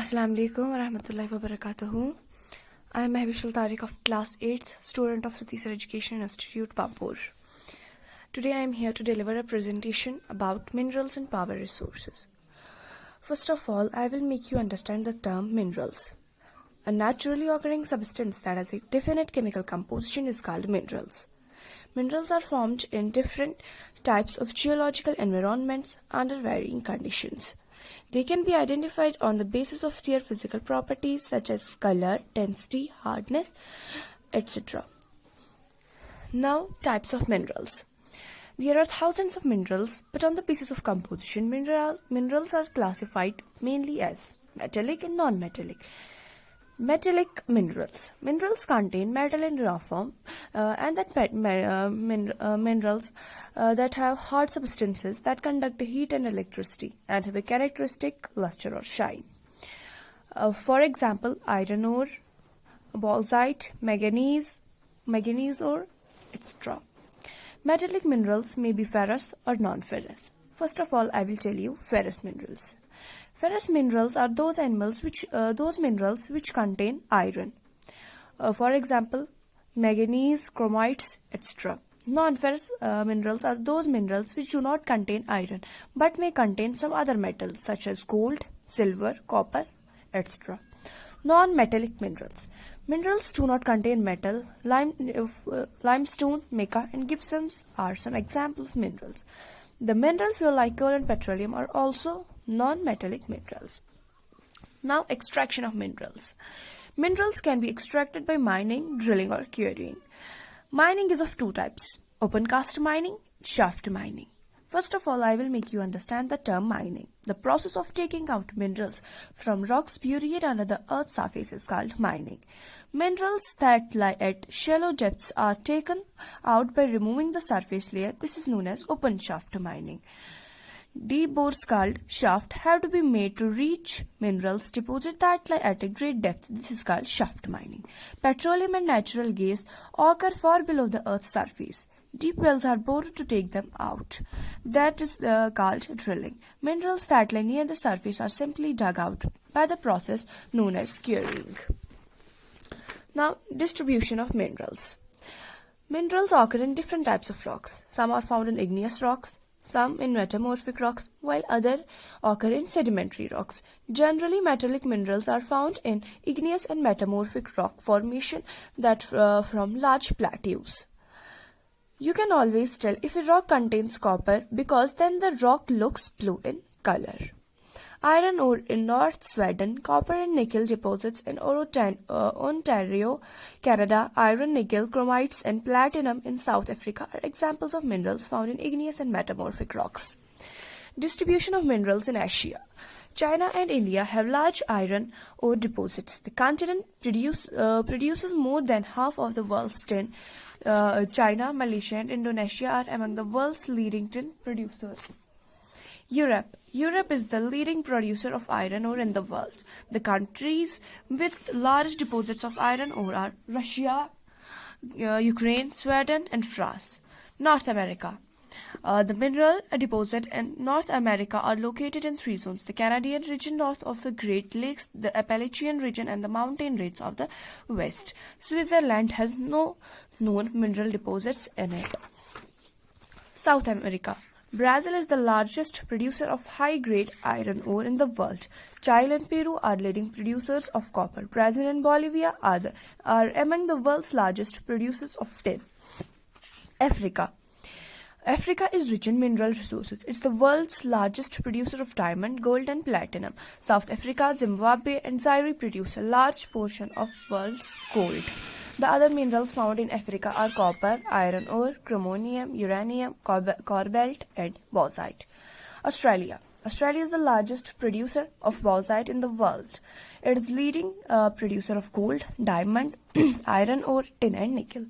Assalamu alaikum wa rahmatullahi wa barakatuhu. I am Mehvish Tarik of class 8th, student of Satisar Education Institute, Papur. Today I am here to deliver a presentation about minerals and power resources. First of all, I will make you understand the term minerals. A naturally occurring substance that has a definite chemical composition is called minerals. Minerals are formed in different types of geological environments under varying conditions. They can be identified on the basis of their physical properties such as color, density, hardness, etc. Now, types of minerals. There are thousands of minerals, but on the basis of composition, minerals are classified mainly as metallic and non-metallic. Metallic minerals. Minerals contain metal in raw form, and that minerals that have hard substances that conduct heat and electricity and have a characteristic luster or shine. For example, iron ore, bauxite, manganese ore, etc. Metallic minerals may be ferrous or non-ferrous. First of all, I will tell you ferrous minerals. Ferrous minerals are those minerals which contain iron. For example, manganese, chromites, etc. Non-ferrous minerals are those minerals which do not contain iron but may contain some other metals such as gold, silver, copper, etc. Non-metallic minerals. Minerals do not contain metal. Limestone, mica, and gypsums are some examples of minerals. The mineral fuel like coal and petroleum are also non-metallic minerals. Now, extraction of minerals. Minerals can be extracted by mining, drilling, or quarrying. Mining is of two types: open cast mining, shaft mining. First of all, I will make you understand the term mining. The process of taking out minerals from rocks buried under the earth's surface is called mining. Minerals that lie at shallow depths are taken out by removing the surface layer. This is known as open shaft mining. Deep bores called shaft have to be made to reach minerals deposits that lie at a great depth. This is called shaft mining. Petroleum and natural gas occur far below the earth's surface. Deep wells are bored to take them out. That is called drilling. Minerals that lie near the surface are simply dug out by the process known as quarrying. Now, distribution of minerals. Minerals occur in different types of rocks. Some are found in igneous rocks, some in metamorphic rocks, while others occur in sedimentary rocks. Generally, metallic minerals are found in igneous and metamorphic rock formation that from large plateaus. You can always tell if a rock contains copper because then the rock looks blue in color. Iron ore in North Sweden, copper and nickel deposits in Ontario, Canada, iron, nickel, chromites, and platinum in South Africa are examples of minerals found in igneous and metamorphic rocks. Distribution of minerals in Asia. China and India have large iron ore deposits. The continent produces more than half of the world's tin. China, Malaysia, and Indonesia are among the world's leading tin producers. Europe is the leading producer of iron ore in the world. The countries with large deposits of iron ore are Russia, Ukraine, Sweden, and France. North America. The mineral deposit in North America are located in three zones: the Canadian region north of the Great Lakes, the Appalachian region, and the mountain ranges of the west. Switzerland has no known mineral deposits in it. South America. Brazil is the largest producer of high-grade iron ore in the world. Chile and Peru are leading producers of copper. Brazil and Bolivia are among the world's largest producers of tin. Africa. Africa is rich in mineral resources. It's the world's largest producer of diamond, gold, and platinum. South Africa, Zimbabwe, and Zaire produce a large portion of world's gold. The other minerals found in Africa are copper, iron ore, chromium, uranium, cobalt, and bauxite. Australia. Australia is the largest producer of bauxite in the world. It is leading producer of gold, diamond, iron ore, tin, and nickel.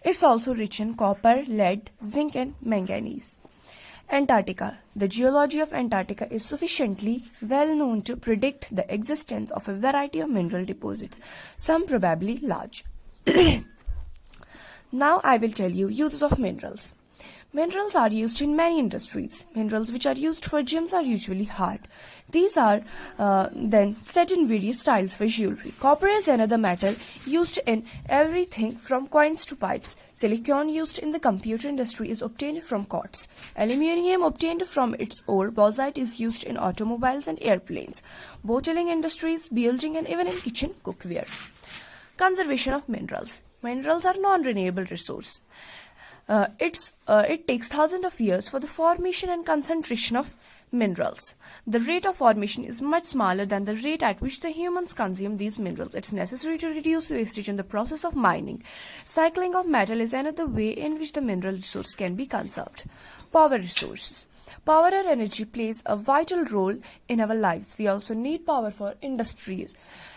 It's also rich in copper, lead, zinc, and manganese. Antarctica. The geology of Antarctica is sufficiently well known to predict the existence of a variety of mineral deposits, some probably large. Now I will tell you uses of minerals. Minerals are used in many industries. Minerals which are used for gems are usually hard. These are then set in various styles for jewelry. Copper is another metal used in everything from coins to pipes. Silicon used in the computer industry is obtained from quartz. Aluminium obtained from its ore. Bauxite is used in automobiles and airplanes, bottling industries, building, and even in kitchen cookware. Conservation of minerals. Minerals are non-renewable resource. It takes thousands of years for the formation and concentration of minerals. The rate of formation is much smaller than the rate at which the humans consume these minerals. It's necessary to reduce wastage in the process of mining. Cycling of metal is another way in which the mineral resource can be conserved. Power resources. Power or energy plays a vital role in our lives. We also need power for industries,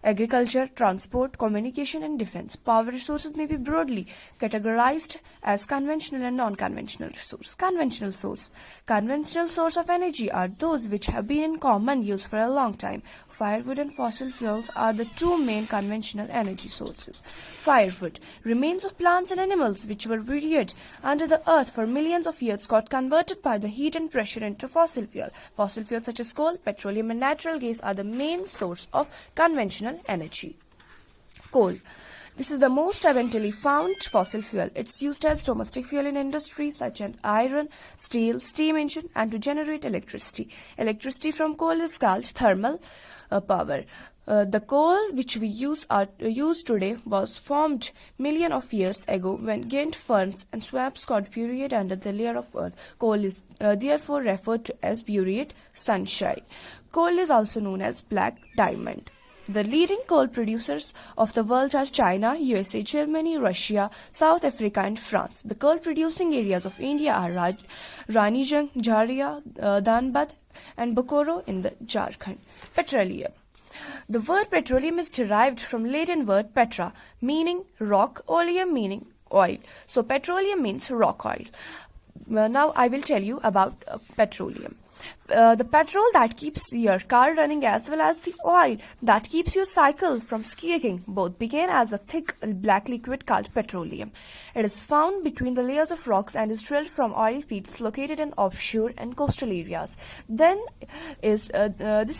agriculture, transport, communication, and defense. Power resources may be broadly categorized as conventional and non-conventional resources. Conventional source. Conventional source of energy are those which have been in common use for a long time. Firewood and fossil fuels are the two main conventional energy sources. Firewood. Remains of plants and animals which were buried under the earth for millions of years got converted by the heat and pressure into fossil fuel. Fossil fuels such as coal, petroleum, and natural gas are the main source of conventional energy. Coal. This is the most abundantly found fossil fuel. It's used as domestic fuel in industries such as iron, steel, steam engine, and to generate electricity. Electricity from coal is called thermal power. The coal which we use today was formed millions of years ago when giant ferns and swamps got buried under the layer of earth. Coal is therefore referred to as buried sunshine. Coal is also known as black diamond. The leading coal producers of the world are China, USA, Germany, Russia, South Africa, and France. The coal producing areas of India are Ranijang, Jharia, Dhanbad, and Bokoro in the Jharkhand. Petroleum. The word petroleum is derived from Latin word petra, meaning rock, oleum meaning oil. So petroleum means rock oil. Now I will tell you about petroleum. The petrol that keeps your car running as well as the oil that keeps your cycle from squeaking both began as a thick black liquid called petroleum. It is found between the layers of rocks and is drilled from oil fields located in offshore and coastal areas. This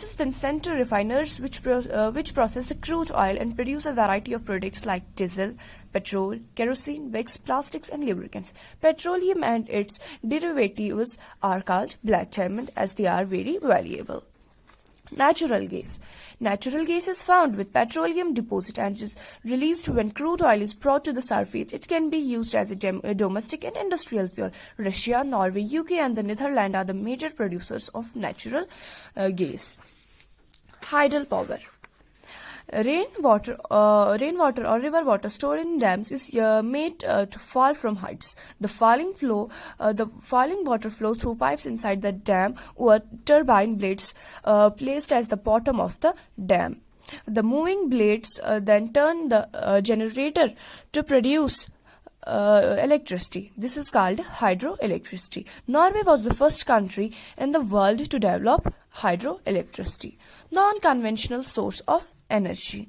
is then sent to refiners which process the crude oil and produce a variety of products like diesel, petrol, kerosene, wax, plastics, and lubricants. Petroleum and its derivatives are called black diamond as they are very valuable. Natural gas. Natural gas is found with petroleum deposit and is released when crude oil is brought to the surface. It can be used as a domestic and industrial fuel. Russia, Norway, UK, and the Netherlands are the major producers of natural gas. Hydropower. Rainwater or river water stored in dams is made to fall from heights. The falling water flows through pipes inside the dam or turbine blades placed as the bottom of the dam. The moving blades then turn the generator to produce electricity. This is called hydroelectricity. Norway was the first country in the world to develop hydroelectricity. Non-conventional source of energy.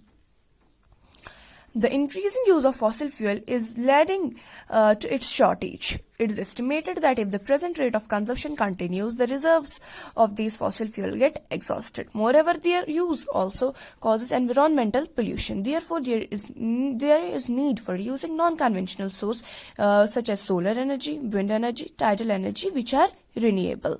The increasing use of fossil fuel is leading to its shortage. It is estimated that if the present rate of consumption continues, the reserves of these fossil fuel get exhausted. Moreover, their use also causes environmental pollution. Therefore, there is need for using non-conventional sources such as solar energy, wind energy, tidal energy, which are renewable.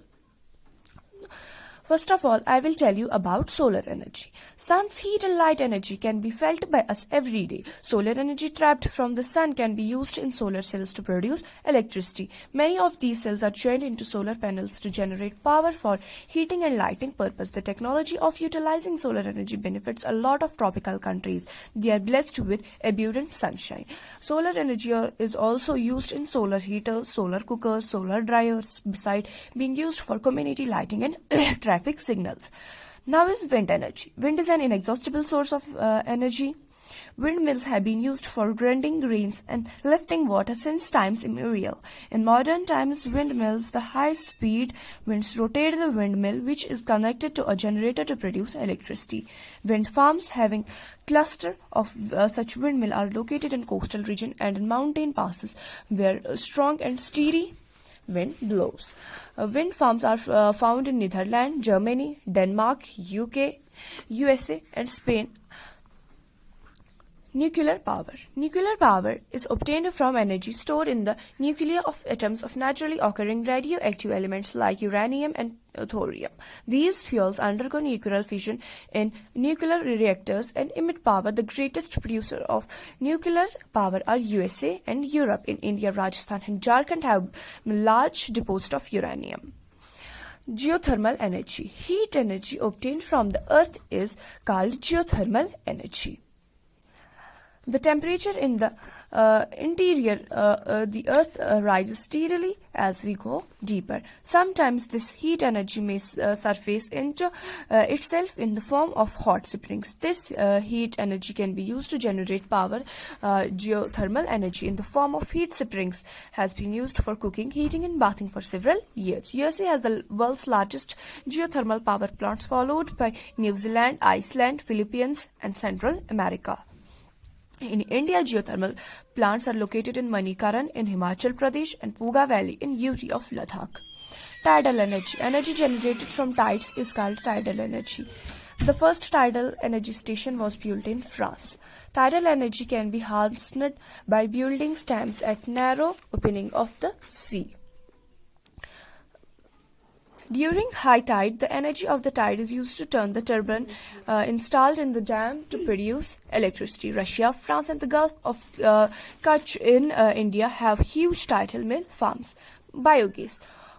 First of all, I will tell you about solar energy. Sun's heat and light energy can be felt by us every day. Solar energy trapped from the sun can be used in solar cells to produce electricity. Many of these cells are joined into solar panels to generate power for heating and lighting purpose. The technology of utilizing solar energy benefits a lot of tropical countries. They are blessed with abundant sunshine. Solar energy is also used in solar heaters, solar cookers, solar dryers, beside being used for community lighting and traffic signals. Now is wind energy. Wind is an inexhaustible source of energy. Windmills have been used for grinding grains and lifting water since times immemorial. In modern times, windmills, the high-speed winds rotate the windmill, which is connected to a generator to produce electricity. Wind farms having cluster of such windmill are located in coastal region and in mountain passes where strong and steady wind blows. Wind farms are found in Netherlands, Germany, Denmark, UK, USA, and Spain. Nuclear power. Nuclear power is obtained from energy stored in the nuclei of atoms of naturally occurring radioactive elements like uranium and thorium. These fuels undergo nuclear fission in nuclear reactors and emit power. The greatest producer of nuclear power are USA and Europe. In India, Rajasthan and Jharkhand have large deposits of uranium. Geothermal energy. Heat energy obtained from the earth is called geothermal energy. The temperature in the interior, the earth rises steadily as we go deeper. Sometimes this heat energy may surface into itself in the form of hot springs. This heat energy can be used to generate power. Geothermal energy in the form of heat springs has been used for cooking, heating and bathing for several years. USA has the world's largest geothermal power plants, followed by New Zealand, Iceland, Philippines and Central America. In India, geothermal plants are located in Manikaran in Himachal Pradesh and Puga Valley in UT of Ladakh. Tidal energy. Energy generated from tides is called tidal energy. The first tidal energy station was built in France. Tidal energy can be harnessed by building dams at narrow opening of the sea. During high tide, the energy of the tide is used to turn the turbine installed in the dam to produce electricity. Russia, France and the Gulf of Kutch in India have huge tidal mill farms. Biogas.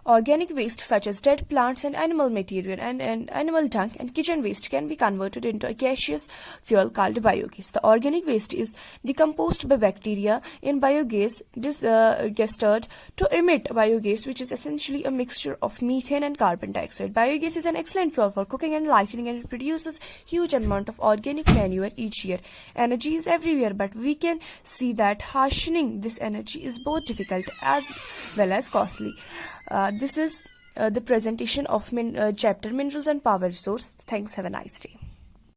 Organic waste such as dead plants and animal material and animal dung and kitchen waste can be converted into a gaseous fuel called biogas. The organic waste is decomposed by bacteria in biogas digester to emit biogas, which is essentially a mixture of methane and carbon dioxide. Biogas is an excellent fuel for cooking and lighting, and it produces huge amount of organic manure each year. Energy is everywhere, but we can see that rationing this energy is both difficult as well as costly. This is the presentation of chapter Minerals and Power Resource. Thanks. Have a nice day.